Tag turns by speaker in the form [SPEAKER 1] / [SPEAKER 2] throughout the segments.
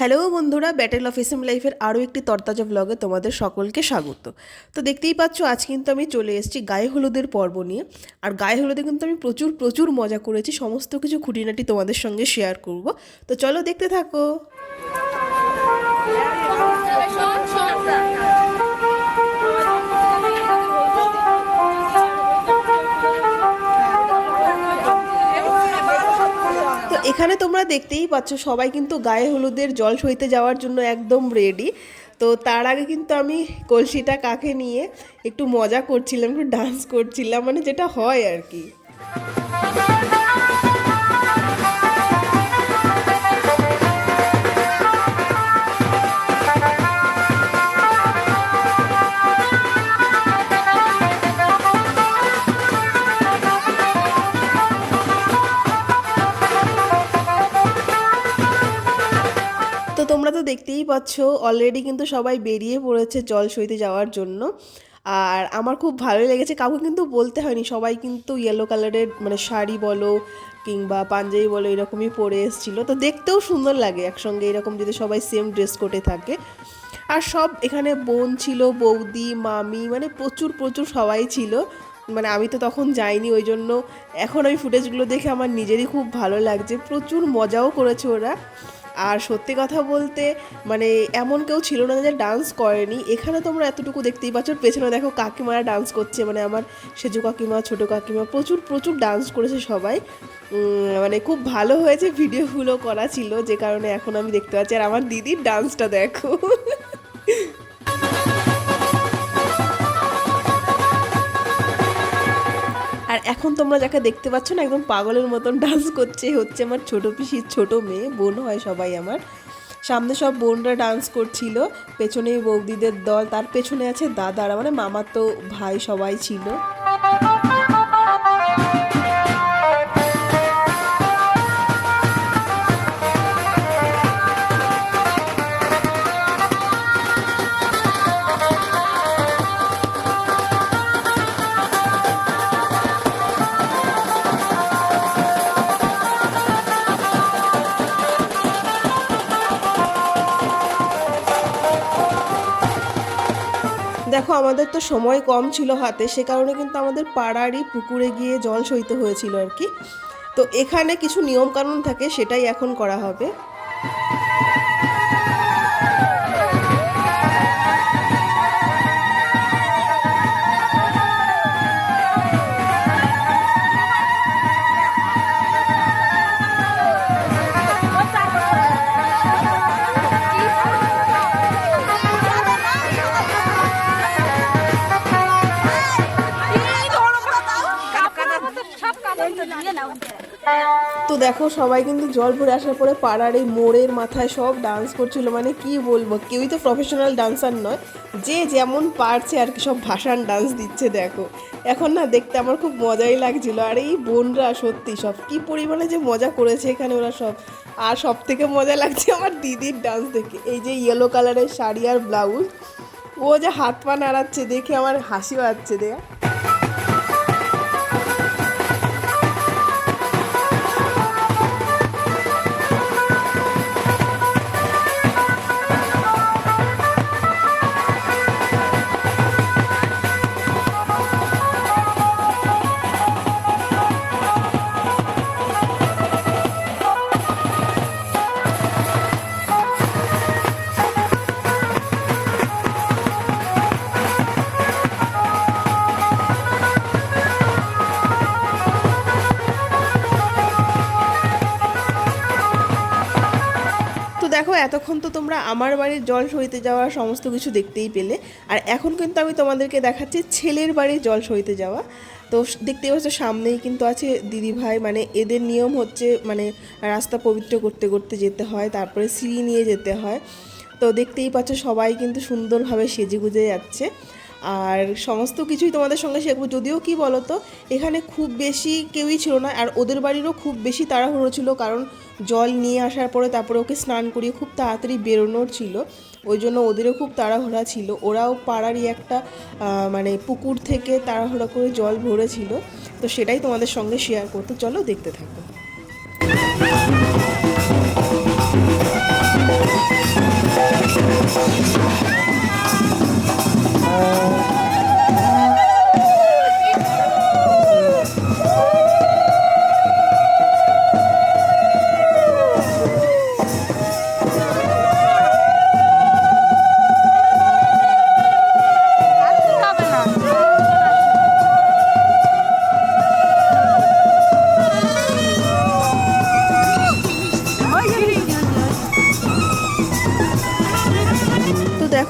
[SPEAKER 1] Hello বন্ধুরা, battle of SM লাইফের আরও একটি তরতাজা ব্লগে তোমাদের সকলকে স্বাগত। তো দেখতেই পাচ্ছ আজ কিন্তু আমি চলে এসেছি গায়ে হলুদের পর্ব নিয়ে। আর গায়ে হলুদে কিন্তু আমি প্রচুর প্রচুর মজা করেছি, সমস্ত কিছু খুঁটিনাটি তোমাদের সঙ্গে শেয়ার করব। তো চলো দেখতে থাকো। তো এখানে তোমরা দেখতেই পাচ্ছ সবাই কিন্তু গায়ে হলুদের জল সইতে যাওয়ার জন্য একদম রেডি। তো তার আগে কিন্তু আমি কলসিটা কাঁখে নিয়ে একটু মজা করছিলাম, একটু ডান্স করছিলাম, মানে যেটা হয় আর কি। তো তোমরা তো দেখতেই পাচ্ছ অলরেডি কিন্তু সবাই বেরিয়ে পড়েছে জল সইতে যাওয়ার জন্য। আর আমার খুব ভালো লেগেছে, কাউকে কিন্তু বলতে হয়নি, সবাই কিন্তু ইয়েলো কালারের মানে শাড়ি বলো কিংবা পাঞ্জাবি বলো এরকমই পরে এসেছিলো। তো দেখতেও সুন্দর লাগে একসঙ্গে এরকম যদি সবাই সেম ড্রেস কোডে থাকে। আর সব এখানে বোন ছিল, বৌদি, মামি, মানে প্রচুর প্রচুর সবাই ছিল। মানে আমি তো তখন যাইনি, ওই জন্য এখন ওই ফুটেজগুলো দেখে আমার নিজেরই খুব ভালো লাগছে। প্রচুর মজাও করেছে ওরা। আর সত্যি কথা বলতে মানে এমন কেউ ছিল না যে ডান্স করেনি। এখানে তোমরা এতটুকু দেখতেই পাচ্ছ, পেছনে দেখো কাকিমারা ডান্স করছে, মানে আমার সেজু কাকিমা, ছোটো কাকিমা, প্রচুর প্রচুর ডান্স করেছে সবাই। মানে খুব ভালো হয়েছে, ভিডিওগুলো করা ছিল যে কারণে এখন আমি দেখতে পাচ্ছি। আর আমার দিদির ডান্সটা দেখো। আর এখন তোমরা যাকে দেখতে পাচ্ছ না, একদম পাগলের মতন ডান্স করছে, হচ্ছে আমার ছোটো পিসির ছোটো মেয়ে, বোন হয় সবাই আমার। সামনে সব বোনরা ডান্স করছিল, পেছনে বৌদিদের দল, তার পেছনে আছে দাদারা, মানে মামার তো ভাই সবাই ছিল। দেখো আমাদের তো সময় কম ছিল হাতে, সে কারণে কিন্তু আমাদের পাড়ারই পুকুরে গিয়ে জল সইতে হয়েছিল আর কি। তো এখানে কিছু নিয়মকানুন থাকে, সেটাই এখন করা হবে। তো দেখো সবাই কিন্তু জল ভরে আসার পরে পাড়ার এই মোড়ের মাথায় সব ডান্স করছিল, মানে কি বলবো, কেউই তো প্রফেশনাল ডান্সার নয়, যে যেমন পারছে আর কি সব ভাসান ডান্স দিচ্ছে দেখো। এখন না দেখতে আমার খুব মজাই লাগছিল। আর এই বোনরা সত্যি সব কি পরিমাণে যে মজা করেছে এখানে ওরা সব। আর সব থেকে মজা লাগছে আমার দিদির ডান্স দেখে, এই যে ইয়েলো কালারের শাড়ি আর ব্লাউজ, ও যে হাত পা নাড়াচ্ছে দেখে আমার হাসি পাচ্ছে দেয়া। তো দেখো এতক্ষণ তো তোমরা আমার বাড়ির জল সইতে যাওয়া সমস্ত কিছু দেখতেই পেলে। আর এখন কিন্তু আমি তোমাদেরকে দেখাচ্ছি ছেলের বাড়ির জল সইতে যাওয়া। তো দেখতেই পাচ্ছ সামনেই কিন্তু আছে দিদিভাই, মানে এদের নিয়ম হচ্ছে মানে রাস্তা পবিত্র করতে করতে যেতে হয়, তারপরে সিঁড়ি নিয়ে যেতে হয়। তো দেখতেই পাচ্ছ সবাই কিন্তু সুন্দরভাবে সেজে গুজে যাচ্ছে। আর সমস্ত কিছুই তোমাদের সঙ্গে শেখাবো। যদিও কি বলো তো, এখানে খুব বেশি কেউই ছিল না, আর ওদের বাড়িরও খুব বেশি তাড়াহুড়ো ছিল, কারণ জল নিয়ে আসার পরে তারপরে ওকে স্নান করিয়ে খুব তাড়াতাড়ি বেরোনোর ছিল, ওই জন্য ওদেরও খুব তাড়াহুড়া ছিল। ওরাও পাড়ারই একটা মানে পুকুর থেকে তাড়াহুড়া করে জল ভরেছিল। তো সেটাই তোমাদের সঙ্গে শেয়ার করতে, চলো দেখতে থাকো।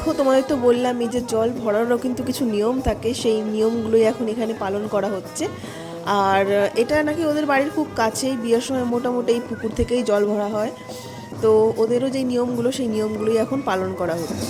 [SPEAKER 1] দেখো তোমাদের তো বললাম এই যে জল ভরারও কিন্তু কিছু নিয়ম থাকে, সেই নিয়মগুলোই এখন এখানে পালন করা হচ্ছে। আর এটা নাকি ওদের বাড়ির খুব কাছেই, বিয়ের সময় মোটামুটি এই পুকুর থেকেই জল ভরা হয়। তো ওদেরও যে নিয়মগুলো সেই নিয়মগুলোই এখন পালন করা হচ্ছে।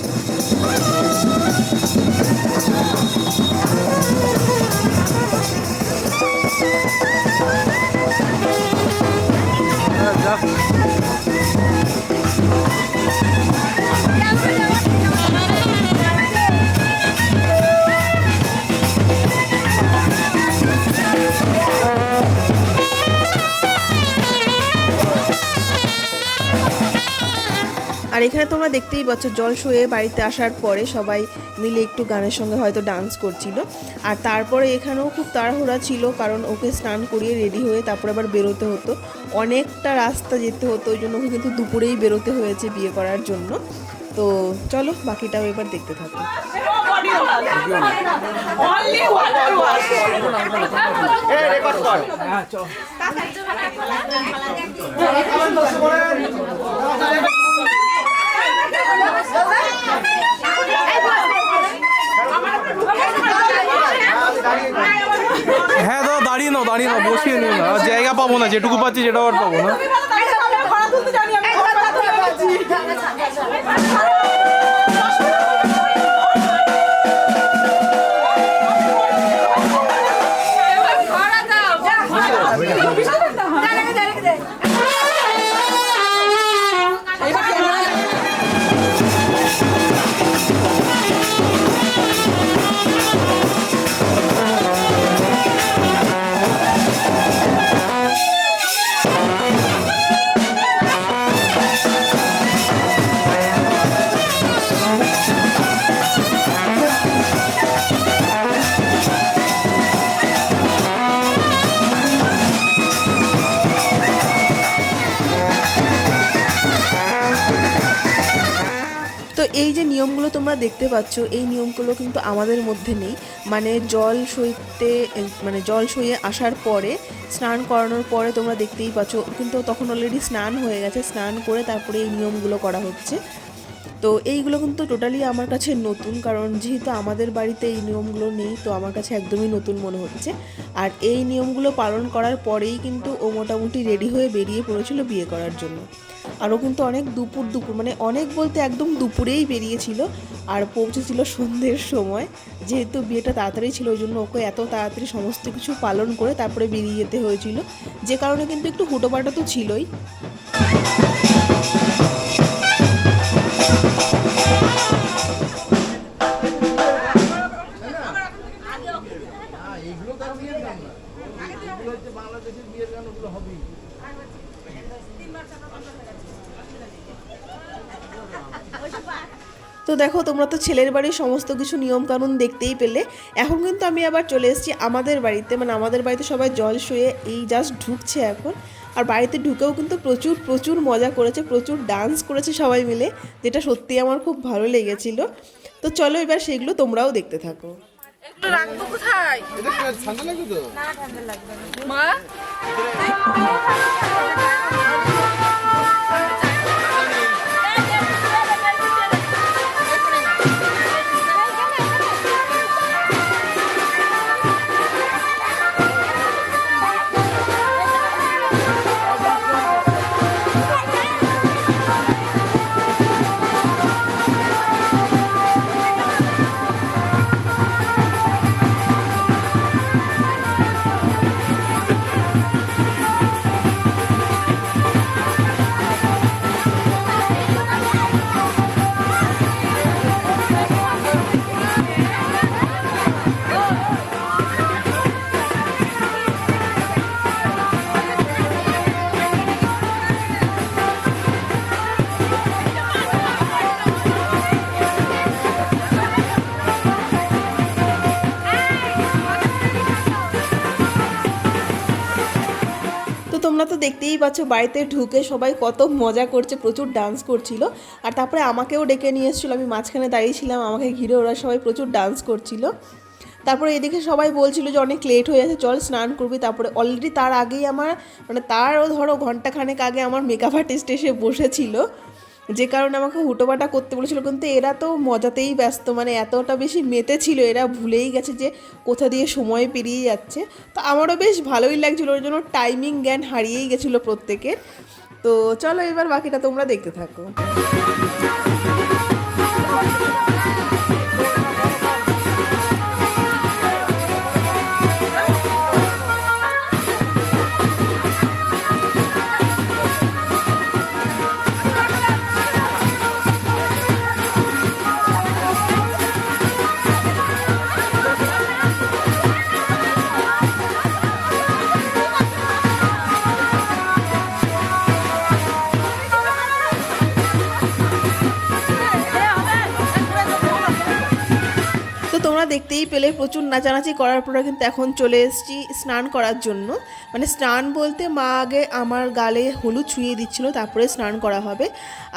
[SPEAKER 1] আর এখানে তোমরা দেখতেই পাচ্ছ জল সয়ে বাড়িতে আসার পরে সবাই মিলে একটু গানের সঙ্গে হয়তো ডান্স করছিল। আর তারপরে এখানেও খুব তাড়াহুড়া ছিল, কারণ ওকে স্নান করিয়ে রেডি হয়ে তারপরে আবার বেরোতে হতো, অনেকটা রাস্তা যেতে হতো, ওই জন্য ওকে কিন্তু দুপুরেই বেরোতে হয়েছে বিয়ে করার জন্য। তো চলো বাকিটাও এবার দেখতে থাকো।
[SPEAKER 2] হ্যাঁ দাদা দাঁড়িয়ে নাও বসিয়ে নিও না, আর জায়গা পাবো না, যেটুকু পাচ্ছি সেটাও আর পাবো না।
[SPEAKER 1] তো এই যে নিয়মগুলো তোমরা দেখতে পাচ্ছ, এই নিয়মগুলো কিন্তু আমাদের মধ্যে নেই। মানে জল সইয়ে আসার পরে স্নান করানোর পরে তোমরা দেখতেই পাচ্ছ কিন্তু তখন অলরেডি স্নান হয়ে গেছে, স্নান করে তারপরে এই নিয়মগুলো করা হচ্ছে। তো এইগুলো কিন্তু টোটালি আমার কাছে নতুন, কারণ যেহেতু আমাদের বাড়িতে এই নিয়মগুলো নেই, তো আমার কাছে একদমই নতুন মনে হচ্ছে। আর এই নিয়মগুলো পালন করার পরেই কিন্তু ও মোটামুটি রেডি হয়ে বেরিয়ে পড়েছিল বিয়ে করার জন্য। আর ও কিন্তু অনেক দুপুর মানে অনেক বলতে একদম দুপুরেই বেরিয়েছিল, আর পৌঁছেছিল সন্ধ্যের সময়। যেহেতু বিয়েটা তাড়াতাড়ি ছিল ওই জন্য ওকে এত তাড়াতাড়ি সমস্ত কিছু পালন করে তারপরে বেরিয়ে যেতে হয়েছিল, যে কারণে কিন্তু একটু হুটোপাটা তো ছিলই। তো দেখো তোমরা তো ছেলের বাড়ির সমস্ত কিছু নিয়মকানুন দেখতেই পেলে। এখন কিন্তু আমি আবার চলে এসেছি আমাদের বাড়িতে, মানে আমাদের বাড়িতে সবাই জল শুয়ে এই জাস্ট ঢুকছে এখন। আর বাড়িতে ঢুকেও কিন্তু প্রচুর প্রচুর মজা করেছে, প্রচুর ডান্স করেছে সবাই মিলে, যেটা সত্যি আমার খুব ভালো লেগেছিল। তো চলো এবার সেগুলো তোমরাও দেখতে থাকো।
[SPEAKER 3] এগুলো রাখবো কোথায়?
[SPEAKER 2] ঠান্ডা লাগবে তো
[SPEAKER 3] না ঠান্ডা লাগবে না মা।
[SPEAKER 1] তোমরা তো দেখতেই পাচ্ছ বাড়িতে ঢুকে সবাই কত মজা করছে, প্রচুর ডান্স করছিল। আর তারপরে আমাকেও ডেকে নিয়ে এসেছিলো, আমি মাঝখানে দাঁড়িয়েছিলাম, আমাকে ঘিরে ওরা সবাই প্রচুর ডান্স করছিল। তারপরে এদিকে সবাই বলছিল যে অনেক লেট হয়ে আছে, চল স্নান করবি। তারপরে অলরেডি তার আগেই আমার মানে তারও ধরো ঘন্টাখানেক আগে আমার মেকআপ আর্টিস্ট এসে বসেছিল, যে কারণে আমাকে হুটোপাটা করতে বলেছিল, কিন্তু এরা তো মজাতেই ব্যস্ত, মানে এতটা বেশি মেতে ছিল এরা ভুলেই গেছে যে কোথা দিয়ে সময় পেরিয়ে যাচ্ছে। তো আমারও বেশ ভালোই লাগছিলো, ওর জন্য টাইমিং জ্ঞান হারিয়েই গেছিলো প্রত্যেকের। তো চলো এবার বাকিটা তোমরা দেখতে থাকো। তো তোমরা দেখতেই পেলে প্রচুর নাচানাচি করার পরে কিন্তু এখন চলে এসেছি স্নান করার জন্য। মানে স্নান বলতে মা আগে আমার গালে হলুদ ছুঁয়ে দিচ্ছিল, তারপরে স্নান করা হবে।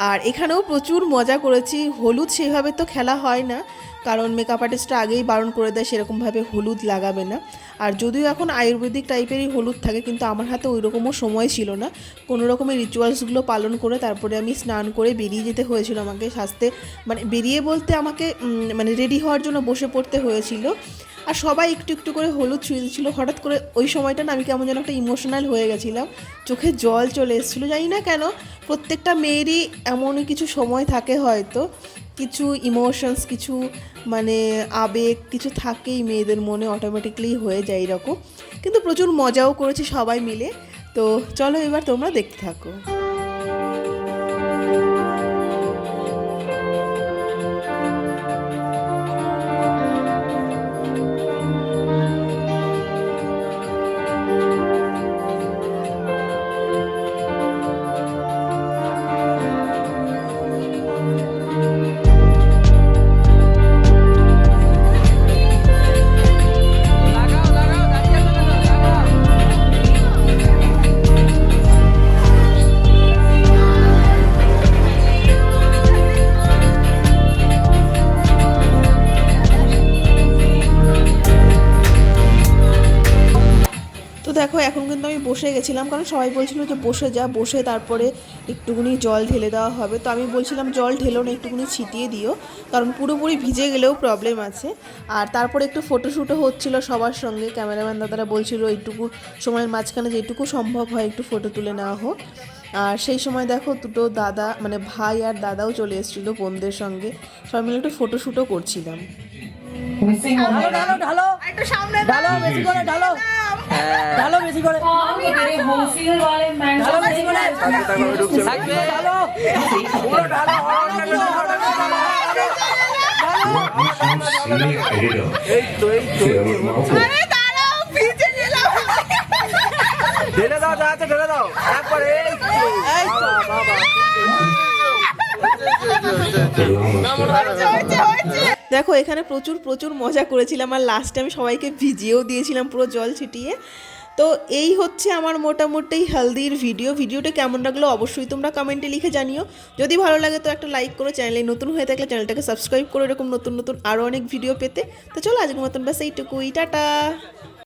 [SPEAKER 1] আর এখানেও প্রচুর মজা করেছি। হলুদ সেভাবে তো খেলা হয় না, কারণ মেকআপ আর্টিস্টরা আগেই বারণ করে দেয় সেরকমভাবে হলুদ লাগাবে না। আর যদিও এখন আয়ুর্বেদিক টাইপেরই হলুদ থাকে, কিন্তু আমার হাতে ওই রকমও সময় ছিল না। কোনো রকমের রিচুয়ালসগুলো পালন করে তারপরে আমি স্নান করে বেরিয়ে যেতে হয়েছিল আমাকে সাজতে। মানে বেরিয়ে বলতে আমাকে মানে রেডি হওয়ার জন্য বসে পড়তে হয়েছিল। আর সবাই একটু একটু করে হলুদ ছুঁয়ে দিচ্ছিলো। হঠাৎ করে ওই সময়টা না আমি কেমন যেন একটা ইমোশনাল হয়ে গেছিলাম, চোখে জল চলে এসেছিলো। জানি না কেন, প্রত্যেকটা মেয়েরই এমনই কিছু সময় থাকে, হয়তো কিছু ইমোশনস, কিছু মানে আবেগ কিছু থাকেই মেয়েদের মনে, অটোমেটিকলি হয়ে যায় এরকম। কিন্তু প্রচুর মজাও করেছি সবাই মিলে। তো চলো এবার তোমরা দেখতে থাকো। তো দেখো এখন কিন্তু আমি বসে গেছিলাম, কারণ সবাই বলছিল যে বসে যা, বসে তারপরে একটুখানি জল ঢেলে দেওয়া হবে। তো আমি বলছিলাম জল ঢেলো না, একটুখানি ছিটিয়ে দিও, কারণ পুরোপুরি ভিজে গেলেও প্রবলেম আছে। আর তারপরে একটু ফটোশ্যুটও হচ্ছিল সবার সঙ্গে। ক্যামেরাম্যান দাদারা বলছিল এইটুকু সময়ের মাঝখানে যেটুকু সম্ভব হয় একটু ফটো তুলে নেওয়া হোক। আর সেই সময় দেখো দুটো দাদা, মানে ভাই আর দাদাও চলে এসেছিলো বোনদের সঙ্গে, সবাই মিলে একটু ফটোশ্যুটও করছিলাম।
[SPEAKER 2] ঢেলে দাও, যা আছে ঢেলে দাও একবারে।
[SPEAKER 1] দেখো এখানে প্রচুর প্রচুর মজা করেছিলাম, আর লাস্টে আমি সবাইকে ভিজিয়েও দিয়েছিলাম পুরো জল ছিটিয়ে। তো এই হচ্ছে আমার মোটামুটি হলদির ভিডিওটা কেমন লাগলো অবশ্যই তোমরা কমেন্টে লিখে জানিও। যদি ভালো লাগে তো একটা লাইক করো, চ্যানেলে নতুন হয়ে থাকলে চ্যানেলটাকে সাবস্ক্রাইব করো এরকম নতুন নতুন আরও অনেক ভিডিও পেতে। তো চলো আজকের মতন ব্যাস এইটুকুই, টাটা।